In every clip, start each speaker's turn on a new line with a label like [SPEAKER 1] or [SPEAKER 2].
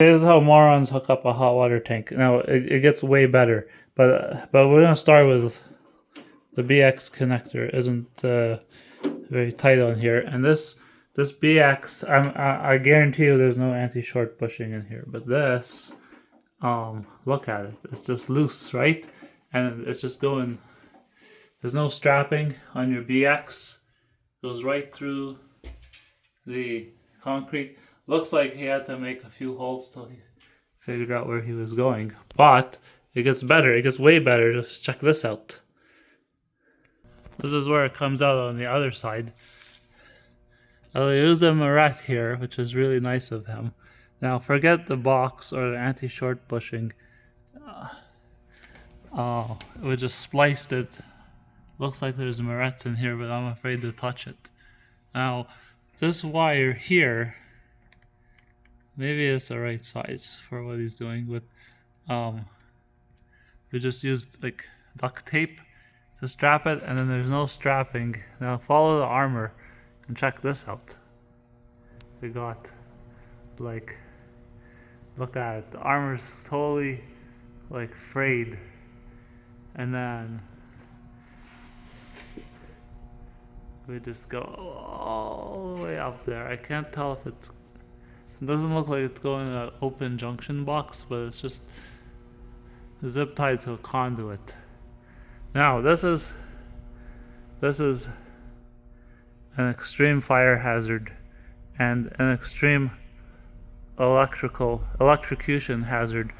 [SPEAKER 1] Here's how morons hook up a hot water tank. Now it gets way better, but we're gonna start with the BX connector isn't very tight on here, and this BX I guarantee you there's no anti-short bushing in here, but this look at it, it's just loose, right? And it's just going. There's no strapping on your BX. Goes right through the concrete. Looks like he had to make a few holes till he figured out where he was going. But it gets better. It gets way better. Just check this out. This is where it comes out on the other side. I'll use a Moret here, which is really nice of him. Now forget the box or the anti-short bushing. We just spliced it. Looks like there's Morets in here, but I'm afraid to touch it. Now, this wire here, maybe it's the right size for what he's doing, but we just used like duct tape to strap it, and then there's no strapping. Now follow the armor and check this out. We got like, look at it, the armor's totally like frayed, and then we just go all the way up there. I can't tell if it doesn't look like it's going in an open junction box, but it's just zip tied to a conduit. Now this is an extreme fire hazard and an extreme electrocution hazard.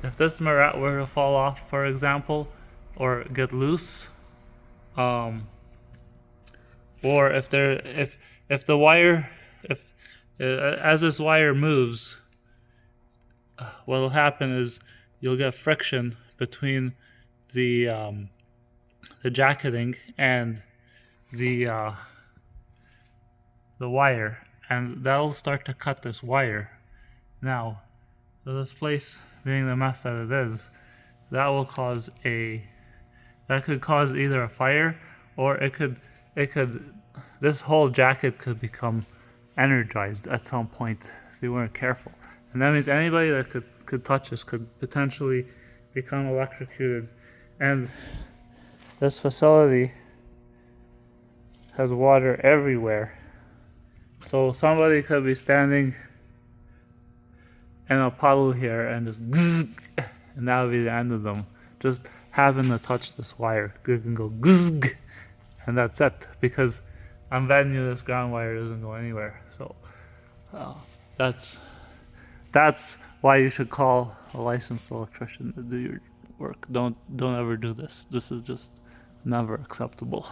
[SPEAKER 1] If this Moret were to fall off, for example, or get loose, or if the wire, as this wire moves, what will happen is you'll get friction between the jacketing and the wire, and that'll start to cut this wire. Now, so this place being the mess that it is, that could cause either a fire, or this whole jacket could become energized at some point if you weren't careful. And that means anybody that could touch this could potentially become electrocuted. And this facility has water everywhere. So somebody could be standing in a puddle here and just and that would be the end of them. Just having to touch this wire. You can go and that's it, because I'm betting you this ground wire doesn't go anywhere. So that's why you should call a licensed electrician to do your work. Don't ever do this. This is just never acceptable.